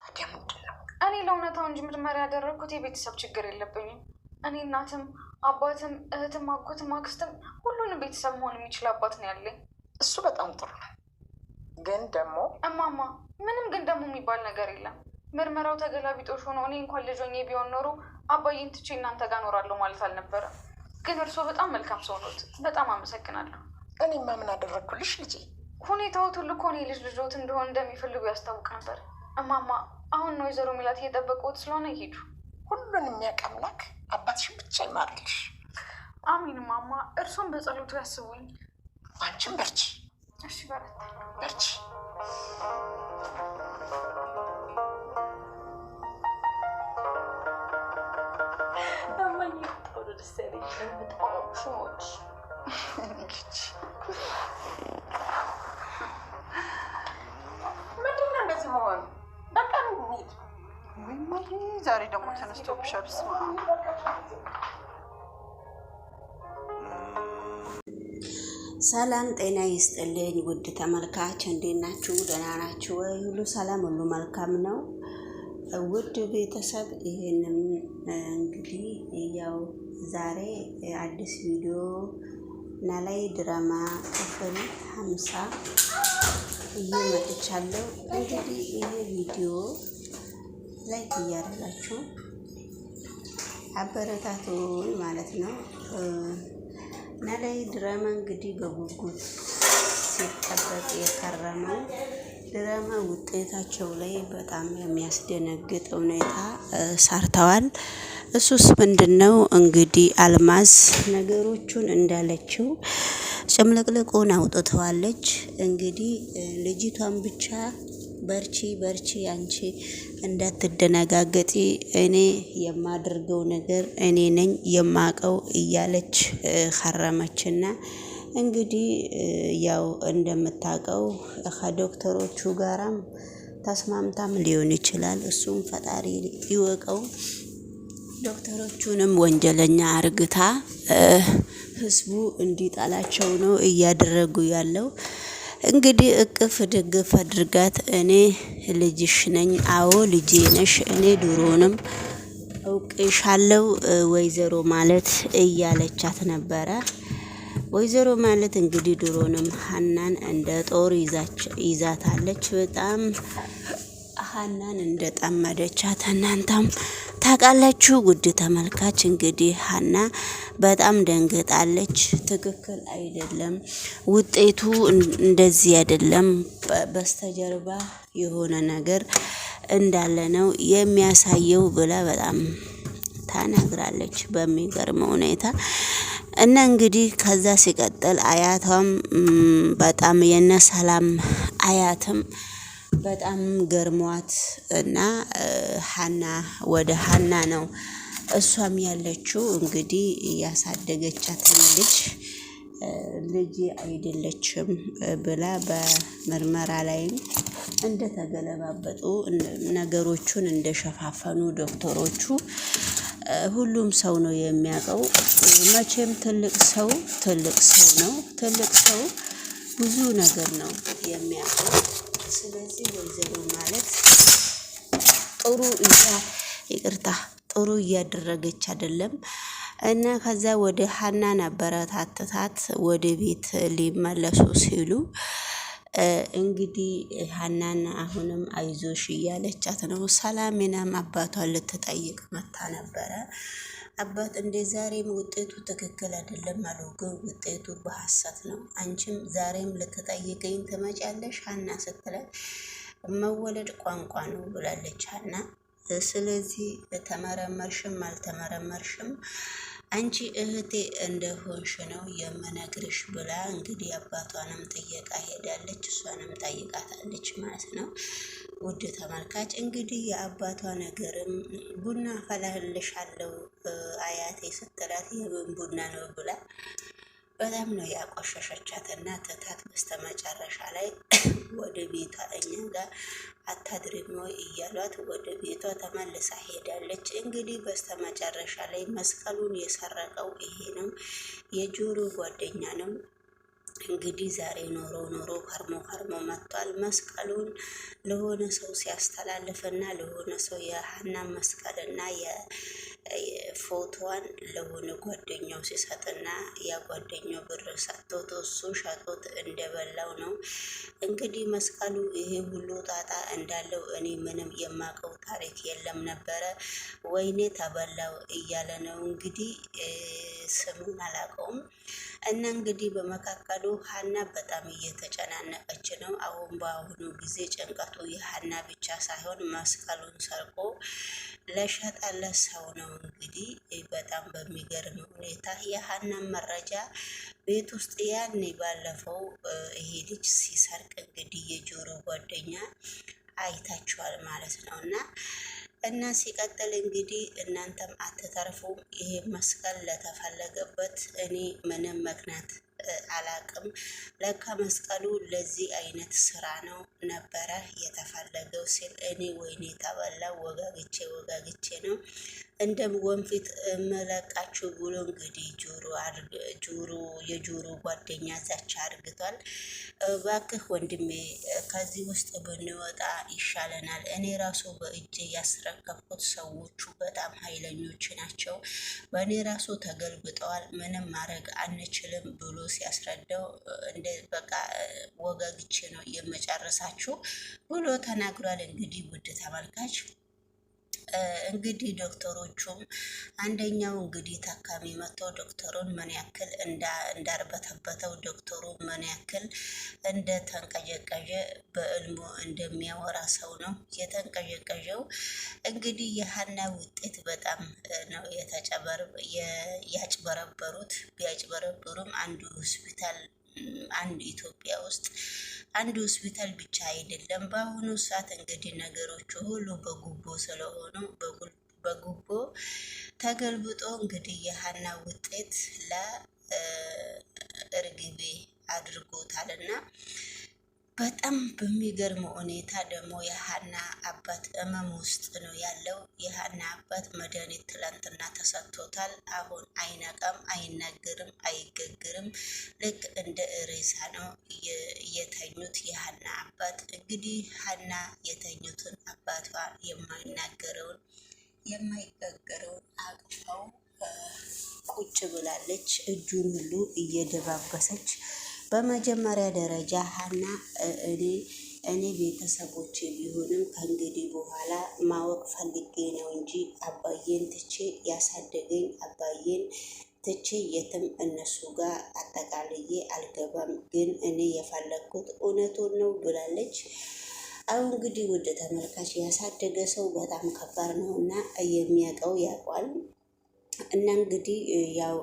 ምንድነው? እኔ ለእውነታው እንጂ ምርመራ ያደረግኩት የቤተሰብ ችግር የለብኝም። እኔ እናትም አባትም እህትም አጎትም አክስትም ሁሉንም ቤተሰብ መሆን የሚችል አባት ነው ያለኝ። እሱ በጣም ጥሩ ነው። ግን ደግሞ እማማ ምንም ግን ደግሞ የሚባል ነገር የለም። ምርመራው ተገላቢጦሽ ሆኖ እኔ እንኳን ልጅ ሆኜ ቢሆን ኖሮ አባዬን ትቼ እናንተ ጋር እኖራለሁ ማለት አልነበረም። ግን እርስዎ በጣም መልካም ሰው ኖት። በጣም አመሰግናለሁ። እኔማ ምን አደረግኩልሽ ልጄ? ሁኔታዎት ሁሉ እኮ እኔ ልጆት እንደሆን እንደሚፈልጉ ያስታውቅ ነበር። እማማ አሁን ነው ወይዘሮ ሚላት እየጠበቁት ስለሆነ ይሄዱ። ሁሉን የሚያውቅ አምላክ አባትሽን ብቻ ይማርልሽ። አሚን እማማ፣ እርሶም በጸሎቱ ያስቡኝ። አንቺም በርቺ። እሺ በረታ። በርቺ። ምንድነው እንደዚህ መሆኑ? በቃ እንሂድ። ዛሬ ደግሞ ተነስቶብሻል። ስማ ሰላም ጤና ይስጥልኝ ውድ ተመልካች፣ እንዴት ናችሁ? ደህና ናችሁ ወይ? ሁሉ ሰላም፣ ሁሉ መልካም ነው። ውድ ቤተሰብ ይሄንን እንግዲህ ያው ዛሬ አዲስ ቪዲዮ ኖላዊ ድራማ ክፍል 50 እየመጥቻለሁ። እንግዲህ ይሄ ቪዲዮ ላይክ እያደረጋችሁ አበረታቱን ማለት ነው። ኖላዊ ድራማ እንግዲህ በጉጉት ሲጠበቅ የከረመው ድራማ ውጤታቸው ላይ በጣም የሚያስደነግጥ ሁኔታ ሰርተዋል። እሱስ ምንድነው? እንግዲህ አልማዝ ነገሮቹን እንዳለችው ጭምልቅልቁን አውጥተዋለች። እንግዲህ ልጅቷን ብቻ በርቺ አንቺ እንዳትደነጋገጢ፣ እኔ የማደርገው ነገር እኔ ነኝ የማቀው እያለች ከረመችና እንግዲህ ያው እንደምታቀው ከዶክተሮቹ ጋራም ተስማምታም ሊሆን ይችላል። እሱም ፈጣሪ ይወቀው። ዶክተሮቹንም ወንጀለኛ አርግታ ህዝቡ እንዲጣላቸው ነው እያደረጉ ያለው። እንግዲህ እቅፍ ድግፍ አድርጋት እኔ ልጅሽ ነኝ፣ አዎ ልጄ ነሽ፣ እኔ ድሮንም አውቅሻለሁ ወይዘሮ ማለት እያለቻት ነበረ። ወይዘሮ ማለት እንግዲህ ድሮንም ሀናን እንደ ጦር ይዛታለች። በጣም ሀናን እንደ ጠመደቻት እናንተም ታውቃላችሁ ውድ ተመልካች። እንግዲህ ሀና በጣም ደንግጣለች። ትክክል አይደለም፣ ውጤቱ እንደዚህ አይደለም፣ በስተጀርባ የሆነ ነገር እንዳለ ነው የሚያሳየው ብላ በጣም ታናግራለች በሚገርም ሁኔታ። እና እንግዲህ ከዛ ሲቀጥል አያቷም በጣም የነ ሰላም አያትም በጣም ገርሟት እና ሀና ወደ ሀና ነው እሷም ያለችው። እንግዲህ ያሳደገቻትን ልጅ አይደለችም ብላ በምርመራ ላይም እንደተገለባበጡ ነገሮቹን እንደሸፋፈኑ ዶክተሮቹ ሁሉም ሰው ነው የሚያውቀው። መቼም ትልቅ ሰው ነው። ትልቅ ሰው ብዙ ነገር ነው የሚያውቀው። ስለዚህ ወይዘሮ ማለት ጥሩ እያደረገች አይደለም። እና ከዛ ወደ ሀናን አበረታታት ወደ ቤት ሊመለሱ ሲሉ እንግዲህ ሀናን አሁንም አይዞሽ እያለቻት ነው። ሰላምናም አባቷን ልትጠይቅ መታ ነበረ። አባት እንደ ዛሬም ውጤቱ ትክክል አይደለም አሉ። ግን ውጤቱ በሐሰት ነው። አንቺም ዛሬም ልትጠይቀኝ ትመጫለሽ ሀና ስትላት መወለድ ቋንቋ ነው ብላለች ሀና። ስለዚህ ተመረመርሽም አልተመረመርሽም አንቺ እህቴ እንደሆንሽ ነው የምነግርሽ ብላ እንግዲህ አባቷንም ጥየቃ ሄዳለች። እሷንም ጠይቃታለች ማለት ነው። ውድ ተመልካች እንግዲህ የአባቷ ነገርም ቡና አፈላልሻለሁ አያቴ ስትላት የምን ቡና ነው ብላ በጣም ነው ያቆሸሸቻት እና ትታት በስተመጨረሻ ላይ ወደ ቤቷ እኛ ጋር አታድሪም ወይ እያሏት ወደ ቤቷ ተመልሳ ሄዳለች። እንግዲህ በስተመጨረሻ ላይ መስቀሉን የሰረቀው ይሄ ነው፣ የጆሮ ጓደኛ ነው። እንግዲህ ዛሬ ኖሮ ከርሞ መጥቷል። መስቀሉን ለሆነ ሰው ሲያስተላልፍና ለሆነ ሰው የሀና መስቀልና የፎቶዋን ለሆነ ጓደኛው ሲሰጥና ያ ጓደኛው ብር ሰጥቶት እሱ ሸጦት እንደበላው ነው። እንግዲህ መስቀሉ ይሄ ሁሉ ጣጣ እንዳለው እኔ ምንም የማውቀው ታሪክ የለም ነበረ። ወይኔ ተበላው እያለ ነው እንግዲህ ስሙን አላውቀውም። እና እንግዲህ በመካከሉ ሀና በጣም እየተጨናነቀች ነው። አሁን በአሁኑ ጊዜ ጭንቀቱ የሀና ብቻ ሳይሆን መስቀሉን ሰርቆ ለሸጠለት ሰው ነው። እንግዲህ በጣም በሚገርም ሁኔታ የሀናን መረጃ ቤት ውስጥ ያኔ ባለፈው ይሄ ልጅ ሲሰርቅ እንግዲህ የጆሮ ጓደኛ አይታችኋል ማለት ነው። እና ሲቀጥል እንግዲህ እናንተም አትተርፉም። ይሄ መስቀል ለተፈለገበት እኔ ምንም ምክንያት አላቅም። ለካ መስቀሉ ለዚህ አይነት ስራ ነው ነበረ የተፈለገው ሲል እኔ ወይኔ ተበላው ወጋግቼ ነው እንደ ወንፊት መለቃችሁ ብሎ እንግዲህ የጆሮ ጓደኛ ዛቻ አድርግቷል። እባክህ ወንድሜ ከዚህ ውስጥ ብንወጣ ይሻለናል። እኔ ራሱ በእጅ ያስረከብኩት ሰዎቹ በጣም ኃይለኞች ናቸው። በእኔ ራሱ ተገልብጠዋል። ምንም ማድረግ አንችልም ብሎ ሲያስረዳው እንደ በቃ ወጋግቼ ነው የመጨረሳችሁ ብሎ ተናግሯል። እንግዲህ ውድ ተመልካች እንግዲህ ዶክተሮቹም አንደኛው እንግዲህ ታካሚ መጥተው ዶክተሩን ምን ያክል እንዳርበተበተው ዶክተሩ ምን ያክል እንደተንቀዠቀዠ በእልሙ እንደሚያወራ ሰው ነው የተንቀዠቀዠው። እንግዲህ የሀና ውጤት በጣም ነው ያጭበረበሩት። ቢያጭበረበሩም አንድ ኢትዮጵያ ውስጥ አንድ ሆስፒታል ብቻ አይደለም። በአሁኑ ሰዓት እንግዲህ ነገሮቹ ሁሉ በጉቦ ስለሆኑ በጉቦ ተገልብጦ እንግዲህ የሀና ውጤት ለእርግቤ አድርጎታልና በጣም በሚገርም ሁኔታ ደግሞ የሀና አባት እመም ውስጥ ነው ያለው። የሀና አባት መድኃኒት ትላንትና ተሰጥቶታል። አሁን አይነቃም፣ አይናገርም፣ አይገግርም። ልክ እንደ ሬሳ ነው የተኙት የሀና አባት። እንግዲህ ሀና የተኙትን አባቷ የማይናገረውን የማይገግረውን አቅፋው ቁጭ ብላለች፣ እጁን ሁሉ እየደባበሰች። በመጀመሪያ ደረጃ ሀና እኔ ቤተሰቦቼ ቢሆንም ከእንግዲህ በኋላ ማወቅ ፈልጌ ነው እንጂ አባዬን ትቼ ያሳደገኝ አባዬን ትቼ የትም እነሱ ጋር አጠቃልዬ አልገባም። ግን እኔ የፈለግኩት እውነቱን ነው ብላለች። አሁን እንግዲህ ውድ ተመልካች ያሳደገ ሰው በጣም ከባድ ነው እና የሚያውቀው ያውቋል። እና እንግዲህ ያው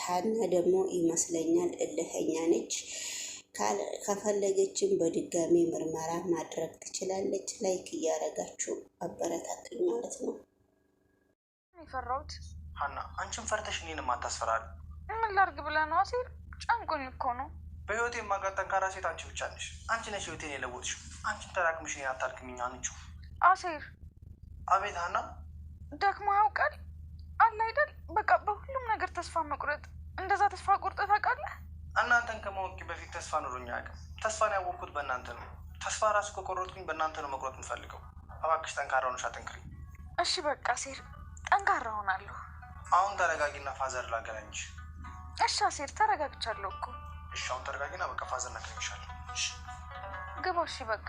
ሀና ደግሞ ይመስለኛል እልኸኛ ነች። ከፈለገችም በድጋሚ ምርመራ ማድረግ ትችላለች። ላይክ እያረጋችሁ አበረታቱኝ ማለት ነው። የፈራሁት ሀና አንቺን ፈርተሽ እኔንም አታስፈራሪ። ምን ላድርግ ብለህ ነው አሴር? ጨንቆኝ እኮ ነው። በህይወቴ የማውቃት ጠንካራ ሴት አንቺ ብቻ ነሽ። አንቺ ነሽ ህይወቴን የለወጥሽው። አንቺን ተራክምሽ እኔን አታድክሚኝ አንቺው። አሴር። አቤት ሀና። ደክሞ ያውቃል አለ አይደል? በቃ በሁሉም ነገር ተስፋ መቁረጥ። እንደዛ ተስፋ ቆርጠህ ታውቃለህ? እናንተን ከማወቂ በፊት ተስፋ ኑሮኝ አያውቅም። ተስፋን ያወቅኩት በእናንተ ነው። ተስፋ ራሱ ከቆረጥኩኝ በእናንተ ነው መቁረጥ የምፈልገው። እባክሽ ጠንካራ ሆነሽ አጠንክሪኝ። እሺ በቃ አሴር ጠንካራ ሆናለሁ። አሁን ተረጋጊና ፋዘር ላገናኝሽ። እሺ አሴር ተረጋግቻለሁ እኮ። እሺ አሁን ተረጋጊና በቃ ፋዘር ላገናኝሻለሁ። እሺ ግባ። እሺ በቃ